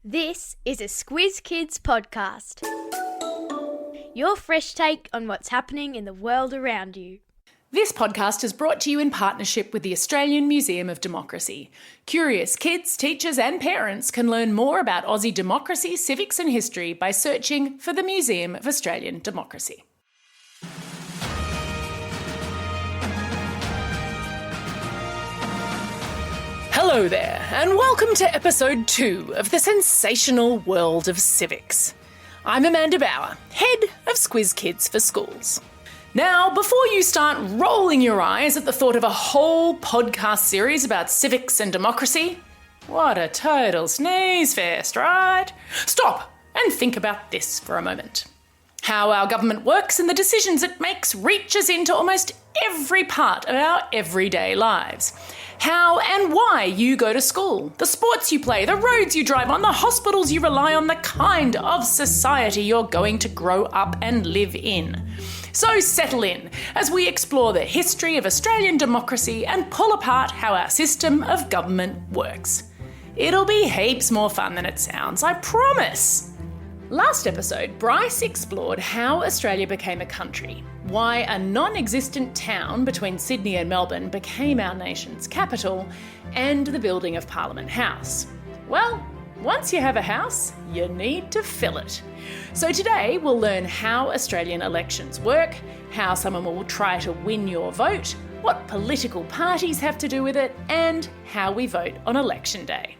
This is a Squiz Kids podcast. Your fresh take on what's happening in the world around you. This podcast is brought to you in partnership with the Australian Museum of Democracy. Curious kids, teachers and parents can learn more about Aussie democracy, civics and history by searching for the Museum of Australian Democracy. Hello there, and welcome to episode 2 of the sensational world of civics. I'm Amanda Bauer, head of Squiz Kids for Schools. Now, before you start rolling your eyes at the thought of a whole podcast series about civics and democracy, what a total snoozefest, right? Stop and think about this for a moment. How our government works and the decisions it makes reaches into almost every part of our everyday lives. How and why you go to school, the sports you play, the roads you drive on, the hospitals you rely on, the kind of society you're going to grow up and live in. So settle in as we explore the history of Australian democracy and pull apart how our system of government works. It'll be heaps more fun than it sounds, I promise. Last episode, Bryce explored how Australia became a country, why a non-existent town between Sydney and Melbourne became our nation's capital, and the building of Parliament House. Well, once you have a house, you need to fill it. So today we'll learn how Australian elections work, how someone will try to win your vote, what political parties have to do with it, and how we vote on election day.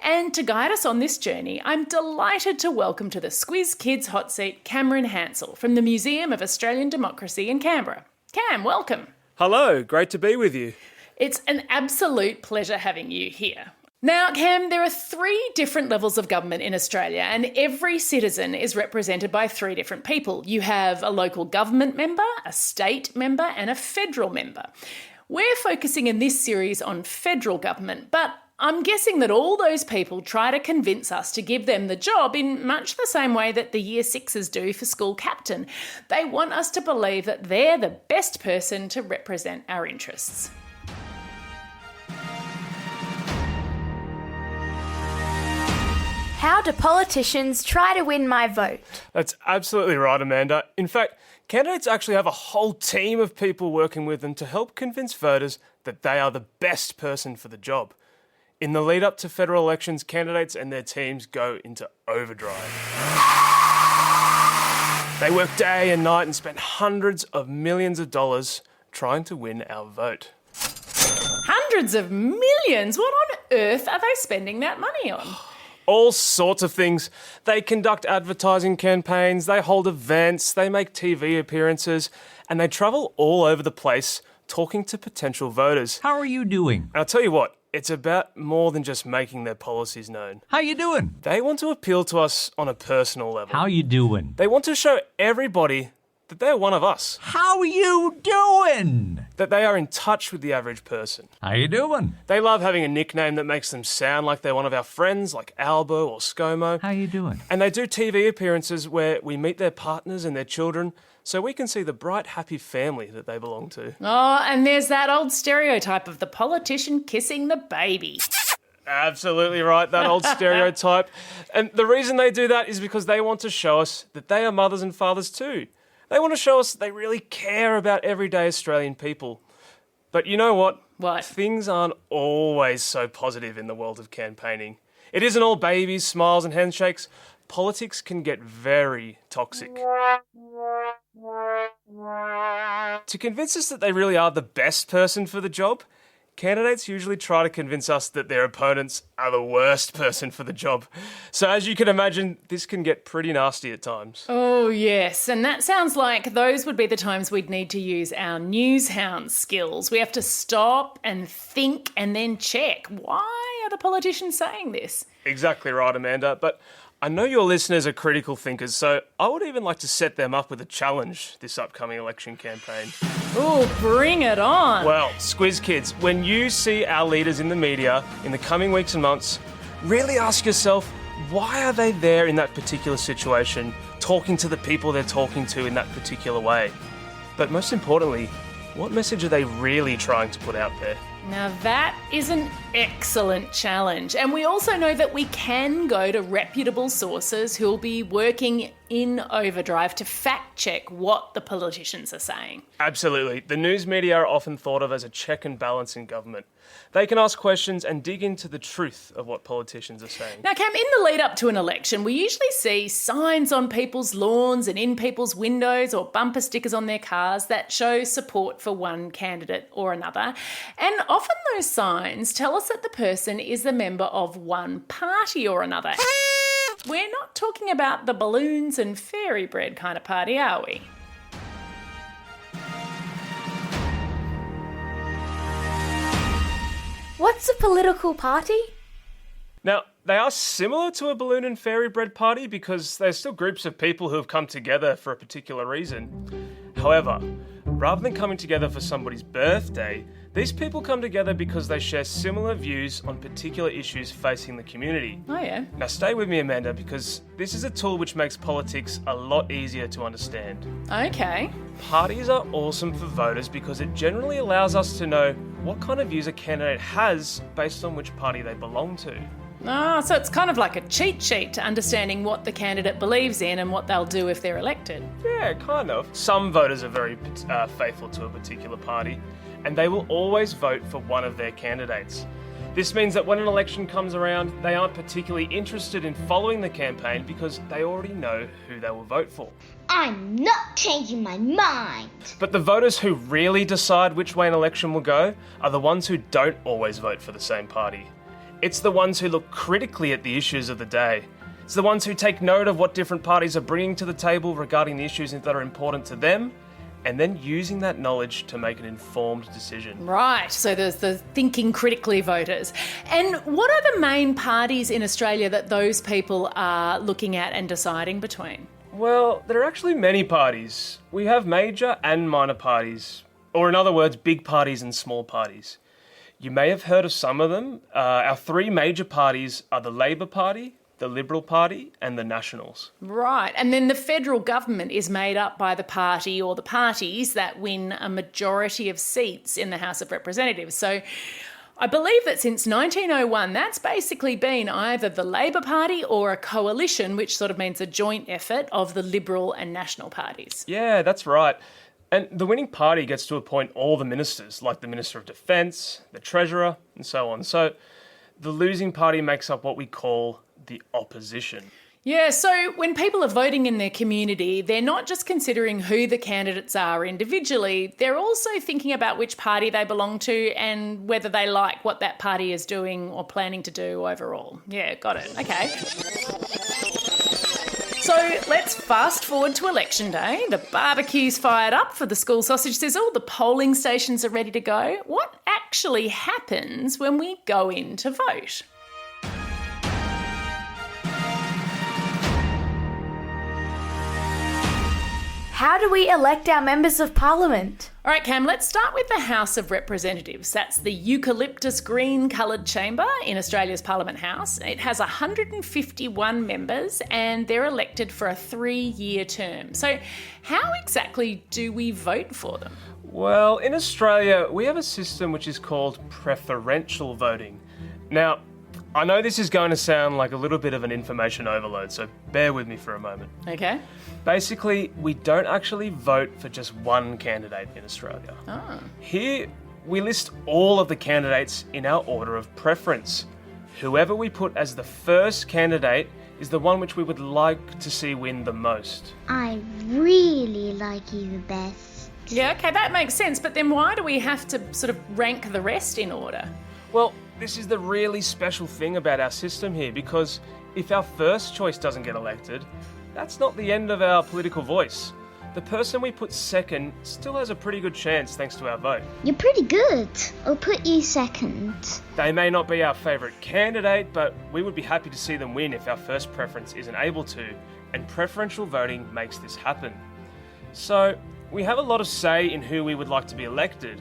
And to guide us on this journey, I'm delighted to welcome to the Squiz Kids Hot Seat Cameron Hansell from the Museum of Australian Democracy in Canberra. Cam, welcome. Hello, great to be with you. It's an absolute pleasure having you here. Now, Cam, there are 3 different levels of government in Australia, and every citizen is represented by 3 different people. You have a local government member, a state member, and a federal member. We're focusing in this series on federal government, but I'm guessing that all those people try to convince us to give them the job in much the same way that the Year 6s do for school captain. They want us to believe that they're the best person to represent our interests. How do politicians try to win my vote? That's absolutely right, Amanda. In fact, candidates actually have a whole team of people working with them to help convince voters that they are the best person for the job. In the lead up to federal elections, candidates and their teams go into overdrive. They work day and night and spend hundreds of millions of dollars trying to win our vote. Hundreds of millions? What on earth are they spending that money on? All sorts of things. They conduct advertising campaigns, they hold events, they make TV appearances, and they travel all over the place talking to potential voters. How are you doing? And I'll tell you what, it's about more than just making their policies known. How you doing? They want to appeal to us on a personal level. How you doing? They want to show everybody that they're one of us. How you doing? That they are in touch with the average person. How you doing? They love having a nickname that makes them sound like they're one of our friends, like Albo or ScoMo. How you doing? And they do TV appearances where we meet their partners and their children, so we can see the bright, happy family that they belong to. Oh, and there's that old stereotype of the politician kissing the baby. Absolutely right, that old stereotype. And the reason they do that is because they want to show us that they are mothers and fathers too. They want to show us that they really care about everyday Australian people. But you know what? What? Things aren't always so positive in the world of campaigning. It isn't all babies, smiles and handshakes. Politics can get very toxic. To convince us that they really are the best person for the job, candidates usually try to convince us that their opponents are the worst person for the job. So as you can imagine, this can get pretty nasty at times. Oh, yes. And that sounds like those would be the times we'd need to use our newshound skills. We have to stop and think and then check. Why are the politicians saying this? Exactly right, Amanda. But I know your listeners are critical thinkers, so I would even like to set them up with a challenge this upcoming election campaign. Oh, bring it on. Well, Squiz Kids, when you see our leaders in the media in the coming weeks and months, really ask yourself, why are they there in that particular situation, talking to the people they're talking to in that particular way? But most importantly, what message are they really trying to put out there? Now that is an excellent challenge. And we also know that we can go to reputable sources who'll be working in overdrive to fact check what the politicians are saying. Absolutely. The news media are often thought of as a check and balance in government. They can ask questions and dig into the truth of what politicians are saying. Now, Cam, in the lead up to an election, we usually see signs on people's lawns and in people's windows or bumper stickers on their cars that show support for one candidate or another. And often those signs tell us that the person is a member of one party or another. We're not talking about the balloons and fairy bread kind of party, are we? What's a political party? Now, they are similar to a balloon and fairy bread party because they're still groups of people who have come together for a particular reason. However, rather than coming together for somebody's birthday, these people come together because they share similar views on particular issues facing the community. Oh, yeah. Now stay with me, Amanda, because this is a tool which makes politics a lot easier to understand. Okay. Parties are awesome for voters because it generally allows us to know what kind of views a candidate has based on which party they belong to. Ah, so it's kind of like a cheat sheet to understanding what the candidate believes in and what they'll do if they're elected. Yeah, kind of. Some voters are very faithful to a particular party, and they will always vote for one of their candidates. This means that when an election comes around, they aren't particularly interested in following the campaign because they already know who they will vote for. I'm not changing my mind. But the voters who really decide which way an election will go are the ones who don't always vote for the same party. It's the ones who look critically at the issues of the day. It's the ones who take note of what different parties are bringing to the table regarding the issues that are important to them, and then using that knowledge to make an informed decision. Right, so there's the thinking critically voters. And what are the main parties in Australia that those people are looking at and deciding between? Well, there are actually many parties. We have major and minor parties, or in other words, big parties and small parties. You may have heard of some of them. Our three major parties are the Labor Party, the Liberal Party and the Nationals. Right, and then the federal government is made up by the party or the parties that win a majority of seats in the House of Representatives. So I believe that since 1901, that's basically been either the Labor Party or a coalition, which sort of means a joint effort of the Liberal and National parties. Yeah, that's right. And the winning party gets to appoint all the ministers, like the Minister of Defence, the Treasurer, and so on. So the losing party makes up what we call the opposition. Yeah, so when people are voting in their community, they're not just considering who the candidates are individually, they're also thinking about which party they belong to and whether they like what that party is doing or planning to do overall. Yeah, got it. Okay. So let's fast forward to election day. The barbecue's fired up for the school sausage sizzle. The polling stations are ready to go. What actually happens when we go in to vote? How do we elect our members of parliament? All right, Cam, let's start with the House of Representatives. That's the eucalyptus green coloured chamber in Australia's Parliament House. It has 151 members and they're elected for a 3-year term. So how exactly do we vote for them? Well, in Australia, we have a system which is called preferential voting. Now, I know this is going to sound like a little bit of an information overload, so bear with me for a moment. Okay. Basically, we don't actually vote for just one candidate in Australia. Oh. Here, we list all of the candidates in our order of preference. Whoever we put as the first candidate is the one which we would like to see win the most. I really like you the best. Yeah, okay, that makes sense. But then why do we have to sort of rank the rest in order? Well, this is the really special thing about our system here, because if our first choice doesn't get elected, that's not the end of our political voice. The person we put second still has a pretty good chance thanks to our vote. You're pretty good. I'll put you second. They may not be our favourite candidate, but we would be happy to see them win if our first preference isn't able to, and preferential voting makes this happen. So, we have a lot of say in who we would like to be elected.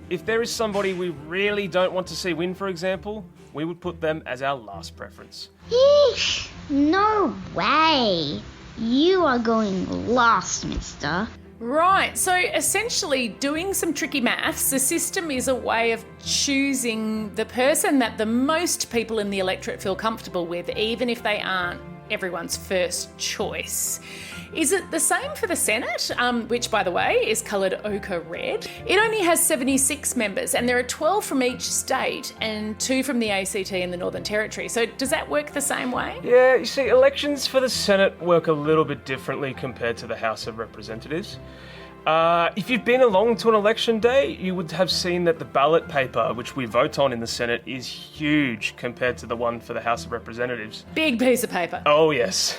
If there is somebody we really don't want to see win, for example, we would put them as our last preference. Eesh, no way. You are going last, mister. Right, so essentially doing some tricky maths, the system is a way of choosing the person that the most people in the electorate feel comfortable with, even if they aren't everyone's first choice. Is it the same for the Senate, which, by the way, is coloured ochre red? It only has 76 members, and there are 12 from each state and 2 from the ACT and the Northern Territory. So does that work the same way? Yeah, you see, elections for the Senate work a little bit differently compared to the House of Representatives. If you've been along to an election day, you would have seen that the ballot paper, which we vote on in the Senate, is huge compared to the one for the House of Representatives. Big piece of paper. Oh, yes.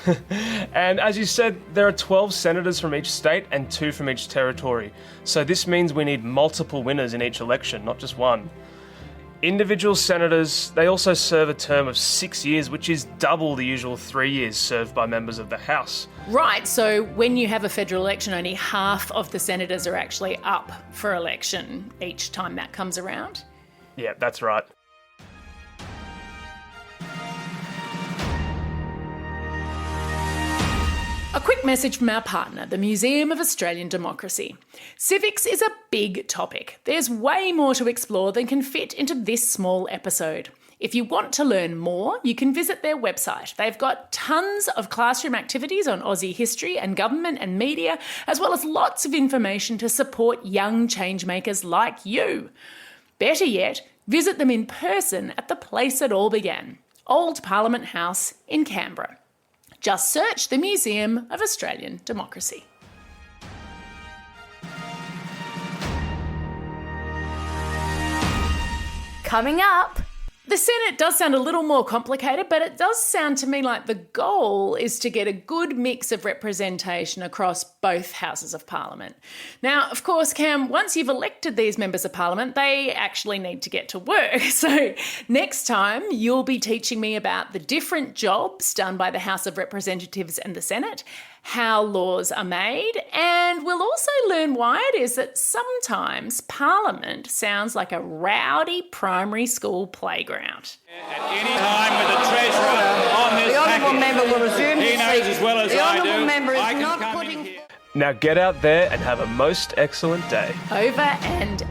And as you said, there are 12 senators from each state and 2 from each territory. So this means we need multiple winners in each election, not just one. Individual senators, they also serve a term of 6 years, which is double the usual 3 years served by members of the House. Right, so when you have a federal election, only half of the senators are actually up for election each time that comes around? Yeah, that's right. A quick message from our partner, the Museum of Australian Democracy. Civics is a big topic. There's way more to explore than can fit into this small episode. If you want to learn more, you can visit their website. They've got tons of classroom activities on Aussie history and government and media, as well as lots of information to support young changemakers like you. Better yet, visit them in person at the place it all began, Old Parliament House in Canberra. Just search the Museum of Australian Democracy. Coming up. The Senate does sound a little more complicated, but it does sound to me like the goal is to get a good mix of representation across both houses of Parliament. Now, of course, Cam, once you've elected these members of Parliament, they actually need to get to work. So next time, you'll be teaching me about the different jobs done by the House of Representatives and the Senate, how laws are made, and we'll also learn why it is that sometimes Parliament sounds like a rowdy primary school playground. At any time with the Treasurer on this The Honourable package. Member will resume his He knows seat. as well as The I Honourable do. Member is I can not come in putting... here. Now get out there and have a most excellent day. Over and